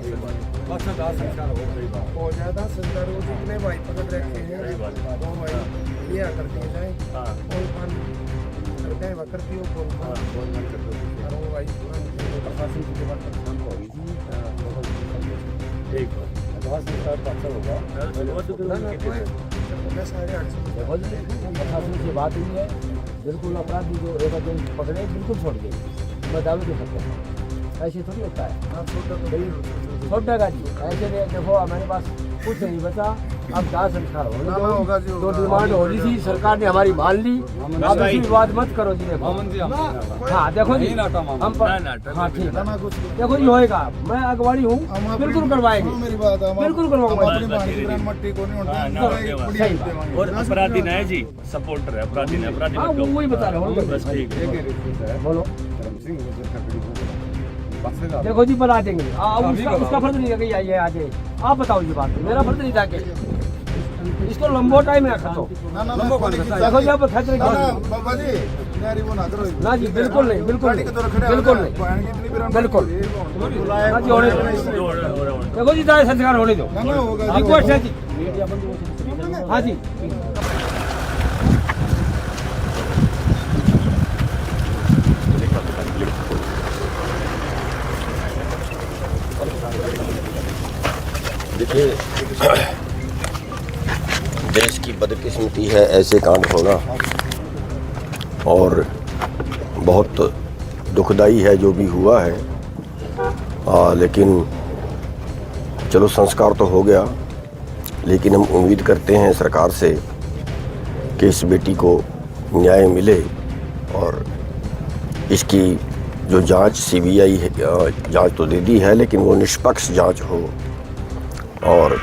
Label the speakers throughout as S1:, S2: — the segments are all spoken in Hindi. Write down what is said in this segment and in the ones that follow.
S1: बस दाह संस्कार हो जाता संस्कार वो जितने भाई पकड़ रखे हैं वो भाई ये कर दिए जाए कौन पान करते हैं करती हो कौन कर दो वो भाई प्रशासन की बात शाम को होगी एक बार दाह संस्कार अच्छा होगा प्रशासन की बात हुई है बिल्कुल अपराधी जो एक दिन पकड़े बिल्कुल छोड़ गए मैं दारू दे सकता हूँ ऐसे थोड़ी होता है छोटा का जी ऐसे देखो हमारे पास कुछ नहीं बचा अब दाह संस्कार होगा जो डिमांड हो रही थी सरकार ने हमारी मान ली अब इसी विवाद मत करो जी देखो हाँ देखो जी हम हाँ ठीक है देखो ये होएगा मैं अगवाड़ी हूँ बिल्कुल करवाएंगे बिल्कुल करवाऊंगा
S2: और अपराधी नहीं जी सपोर्टर है अपराधी नहीं अपराधी
S1: हाँ वही बता रहा हूँ
S2: बस ठीक है
S1: बोलो देखो जी बना देंगे उसका फर्ज नहीं है कि आइए आ जाए आप बताओ ये बात मेरा फर्ज नहीं था कि इसको लंबो टाइम है खतो देखो जी अब खतरे ना जी बिल्कुल नहीं बिल्कुल बिल्कुल नहीं बिल्कुल ना जी होने देखो जी दाह संस्कार होने दो रिक्वेस्ट है जी हाँ जी
S3: देखिए देश की बदकिस्मती है ऐसे कांड होना और बहुत दुखदाई है जो भी हुआ है लेकिन चलो संस्कार तो हो गया लेकिन हम उम्मीद करते हैं सरकार से कि इस बेटी को न्याय मिले और इसकी जो जांच सीबीआई जांच तो दे दी है लेकिन वो निष्पक्ष जांच हो। और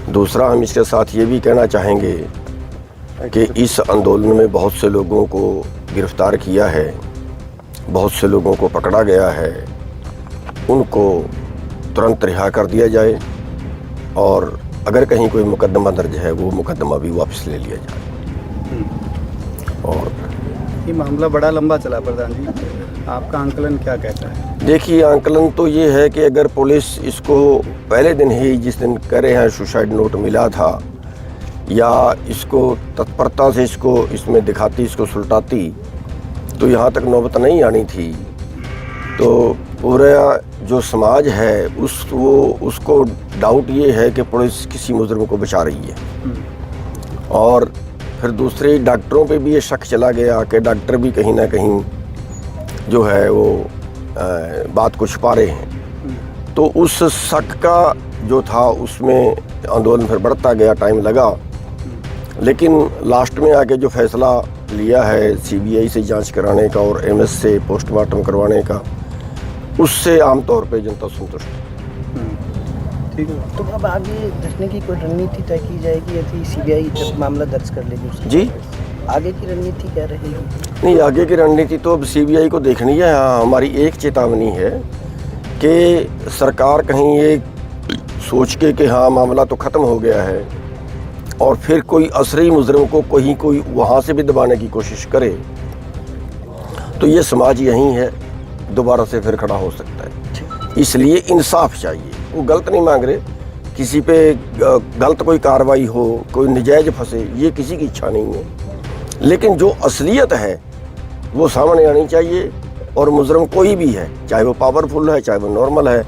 S3: दूसरा हम इसके साथ ये भी कहना चाहेंगे कि इस आंदोलन में बहुत से लोगों को गिरफ्तार किया है बहुत से लोगों को पकड़ा गया है उनको तुरंत रिहा कर दिया जाए और अगर कहीं कोई मुकदमा दर्ज है वो मुकदमा भी वापस ले लिया जाए। और
S4: ये मामला बड़ा लंबा चला प्रधान जी आपका आंकलन क्या कहता है?
S3: देखिए आंकलन तो ये है कि अगर पुलिस इसको पहले दिन ही जिस दिन करे हैं सुसाइड नोट मिला था या इसको तत्परता से इसको इसमें दिखाती इसको सुलटाती तो यहाँ तक नौबत नहीं आनी थी। तो पूरा जो समाज है उसको डाउट ये है कि पुलिस किसी मुजरिम को बचा रही है और फिर दूसरे डॉक्टरों पे भी ये शक चला गया कि डॉक्टर भी कहीं ना कहीं जो है वो बात को छुपा रहे हैं। तो उस शक का जो था उसमें आंदोलन फिर बढ़ता गया टाइम लगा लेकिन लास्ट में आके जो फैसला लिया है सीबीआई से जांच कराने का और एमएस से पोस्टमार्टम करवाने का उससे आमतौर पे जनता संतुष्ट है।
S4: ठीक है
S5: तो अब आगे धरने की कोई रणनीति तय की जाएगी यदि सीबीआई जब मामला दर्ज कर लेगी
S3: जी
S5: आगे की रणनीति क्या रहेगी?
S3: नहीं आगे की रणनीति तो अब सीबीआई को देखनी है। हमारी एक चेतावनी है कि सरकार कहीं ये सोच के कि हाँ मामला तो ख़त्म हो गया है और फिर कोई असली मुजरिम को कोई वहाँ से भी दबाने की कोशिश करे तो ये समाज यहीं है दोबारा से फिर खड़ा हो सकता है। इसलिए इंसाफ चाहिए। वो गलत नहीं मांग रहे किसी पे गलत कोई कार्रवाई हो कोई नजायज़ फंसे ये किसी की इच्छा नहीं है लेकिन जो असलियत है वो सामने आनी चाहिए और मुजरिम कोई भी है चाहे वो पावरफुल है चाहे वो नॉर्मल है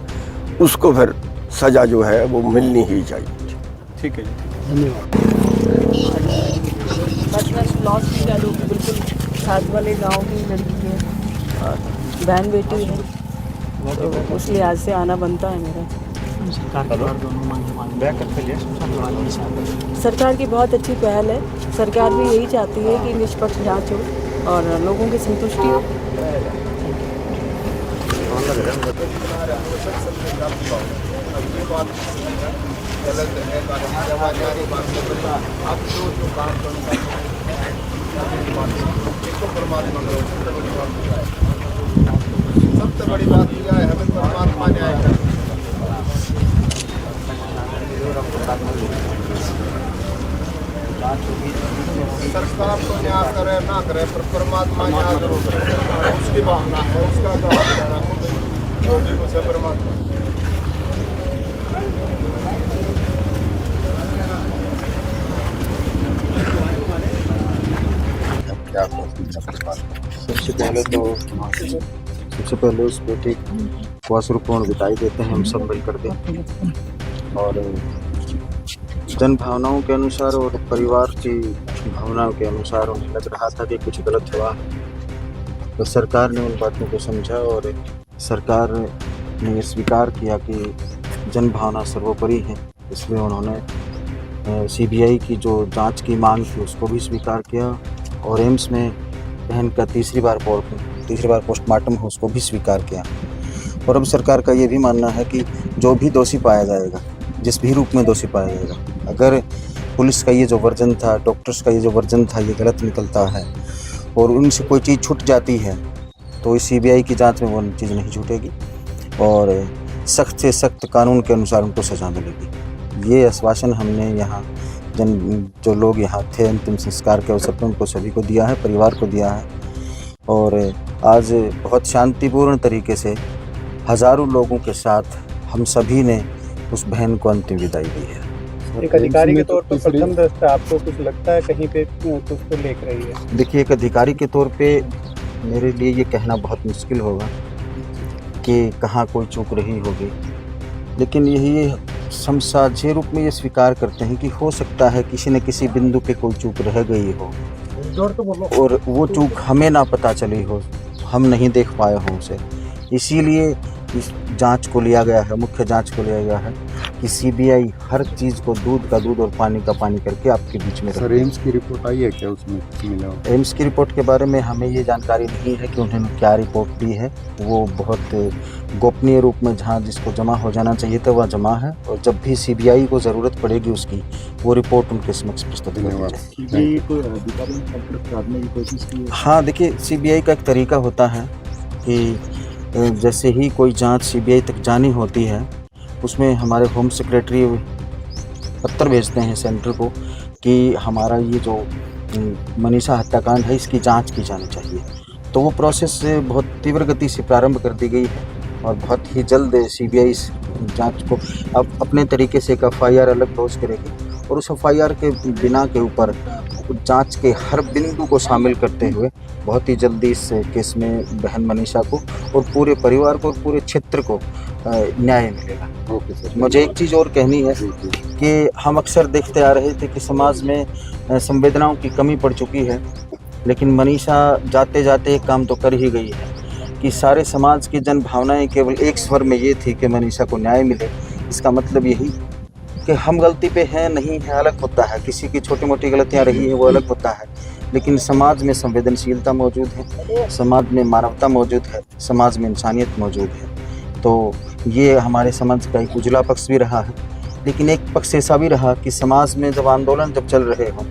S3: उसको फिर सज़ा जो है वो मिलनी ही चाहिए।
S4: ठीक है जी
S5: धन्यवाद। बिल्कुल साथ वाले गाँव की लड़की है और बहन बेटी है तो उस लिहाज से आना बनता है मेरा। सरकार की बहुत अच्छी पहल है। सरकार भी यही चाहती है कि निष्पक्ष जांच हो और लोगों की संतुष्टि हो।
S1: सबसे बड़ी बात यह है हमें परमात्मा न्याय है। सरकार तो न्याय करे ना करे पर परमात्मा न्याय जरूर करे उसकी भावना है उसका जो परमात्मा
S6: पहले तो सबसे पहले उस बेटे को अश्रुपूर्ण विदाई देते हैं हम सब मिलकर के। और जन भावनाओं के अनुसार और परिवार की भावनाओं के अनुसार उन्हें लग रहा था कि कुछ गलत हुआ, तो सरकार ने उन बातों को समझा और सरकार ने ये स्वीकार किया कि जन भावना सर्वोपरि है। इसलिए उन्होंने सीबीआई की जो जांच की मांग थी उसको भी स्वीकार किया और एम्स में बहन का तीसरी बार पोस्टमार्टम हो उसको भी स्वीकार किया। और अब सरकार का ये भी मानना है कि जो भी दोषी पाया जाएगा, जिस भी रूप में दोषी पाया जाएगा, अगर पुलिस का ये जो वर्जन था, डॉक्टर्स का ये जो वर्जन था, ये गलत निकलता है और उनसे कोई चीज़ छूट जाती है तो इस सीबीआई की जांच में वो चीज़ नहीं छूटेगी और सख्त से सख्त कानून के अनुसार उनको सज़ा मिलेगी। ये आश्वासन हमने यहाँ जो लोग यहाँ थे अंतिम संस्कार के अवसर पर उनको सभी को दिया है, परिवार को दिया है। और आज बहुत शांतिपूर्ण तरीके से हज़ारों लोगों के साथ हम सभी ने उस बहन को अंतिम विदाई दी है।
S4: एक अधिकारी के तौर पर प्रथम दृष्टया आपको कुछ लगता है कहीं पे कुछ तो लेक रही है? देखिए, एक अधिकारी के तौर पे मेरे लिए ये कहना बहुत मुश्किल होगा कि कहाँ कोई चूक रही होगी, लेकिन यही हम साझे रूप में ये स्वीकार करते हैं कि हो सकता है किसी न किसी बिंदु पे कोई चूक रह गई हो और वो चूक हमें ना पता चली हो, हम नहीं देख पाए हों उसे। इसीलिए इस जांच को लिया गया है, मुख्य जांच को लिया गया है कि सीबीआई हर चीज़ को दूध का दूध और पानी का पानी करके आपके बीच में सर, एम्स की रिपोर्ट आई है क्या? उसमें मिला?
S6: एम्स की रिपोर्ट के बारे में हमें ये जानकारी नहीं है कि उन्होंने क्या रिपोर्ट दी है। वो बहुत गोपनीय रूप में जहाँ जिसको जमा हो जाना चाहिए था वह जमा है और जब भी सीबीआई को ज़रूरत पड़ेगी उसकी वो रिपोर्ट उनके समक्ष प्रस्तुत की जाएगी। हाँ, देखिए, सीबीआई का एक तरीका होता है कि जैसे ही कोई जांच सीबीआई तक जानी होती है उसमें हमारे होम सेक्रेटरी पत्र भेजते हैं सेंटर को कि हमारा ये जो मनीषा हत्याकांड है इसकी जांच की जानी चाहिए। तो वो प्रोसेस बहुत तीव्र गति से प्रारंभ कर दी गई है और बहुत ही जल्द सीबीआई इस जांच को अब अपने तरीके से एक एफआईआर अलग लॉन्च करेगी और उस एफआईआर के बिना के ऊपर जांच के हर बिंदु को शामिल करते हुए बहुत ही जल्दी इस केस में बहन मनीषा को और पूरे परिवार को और पूरे क्षेत्र को न्याय मिलेगा। मुझे एक चीज़ और कहनी है कि हम अक्सर देखते आ रहे थे कि समाज में संवेदनाओं की कमी पड़ चुकी है, लेकिन मनीषा जाते जाते एक काम तो कर ही गई है कि सारे समाज की जन भावनाएं केवल एक स्वर में ये थी कि मनीषा को न्याय मिले। इसका मतलब यही कि हम गलती पे हैं नहीं है अलग होता है, किसी की छोटी मोटी गलतियां रही हैं वो अलग होता है, लेकिन समाज में संवेदनशीलता मौजूद है, समाज में मानवता मौजूद है, समाज में इंसानियत मौजूद है। तो ये हमारे समाज का एक उजला पक्ष भी रहा है, लेकिन एक पक्ष ऐसा भी रहा कि समाज में जब आंदोलन जब चल रहे हों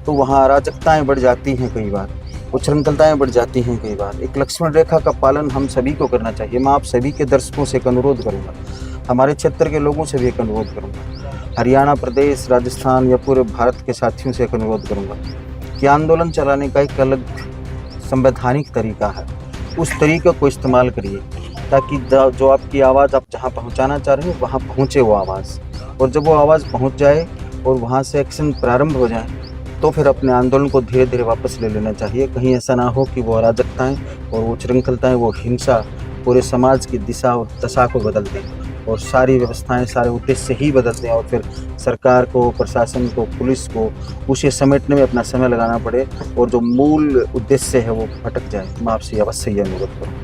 S6: तो वहाँ अराजकताएँ बढ़ जाती हैं, कई बार उच्छृंखलताएँ बढ़ जाती हैं, कई बार एक लक्ष्मण रेखा का पालन हम सभी को करना चाहिए। मैं आप सभी के दर्शकों से एक अनुरोध करूँगा, हमारे क्षेत्र के लोगों से भी एक अनुरोध करूँगा, हरियाणा प्रदेश, राजस्थान या पूरे भारत के साथियों से एक अनुरोध करूँगा कि आंदोलन चलाने का एक अलग संवैधानिक तरीका है, उस तरीके को इस्तेमाल करिए ताकि जो आपकी आवाज़ आप जहाँ पहुँचाना चाह रहे हो वहाँ पहुँचे वो आवाज़, और जब वो आवाज़ पहुँच जाए और वहाँ से एक्शन प्रारंभ हो जाए तो फिर अपने आंदोलन को धीरे धीरे वापस ले लेना चाहिए। कहीं ऐसा ना हो कि वो अराजकताएँ और वो उच्छृंखलताएँ, वो हिंसा पूरे समाज की दिशा और दशा को बदल दें और सारी व्यवस्थाएं, सारे उद्देश्य ही बदल दें और फिर सरकार को, प्रशासन को, पुलिस को उसे समेटने में अपना समय लगाना पड़े और जो मूल उद्देश्य है वो भटक जाए। मैं आपसे अवश्य ये अनुरोध करूँ।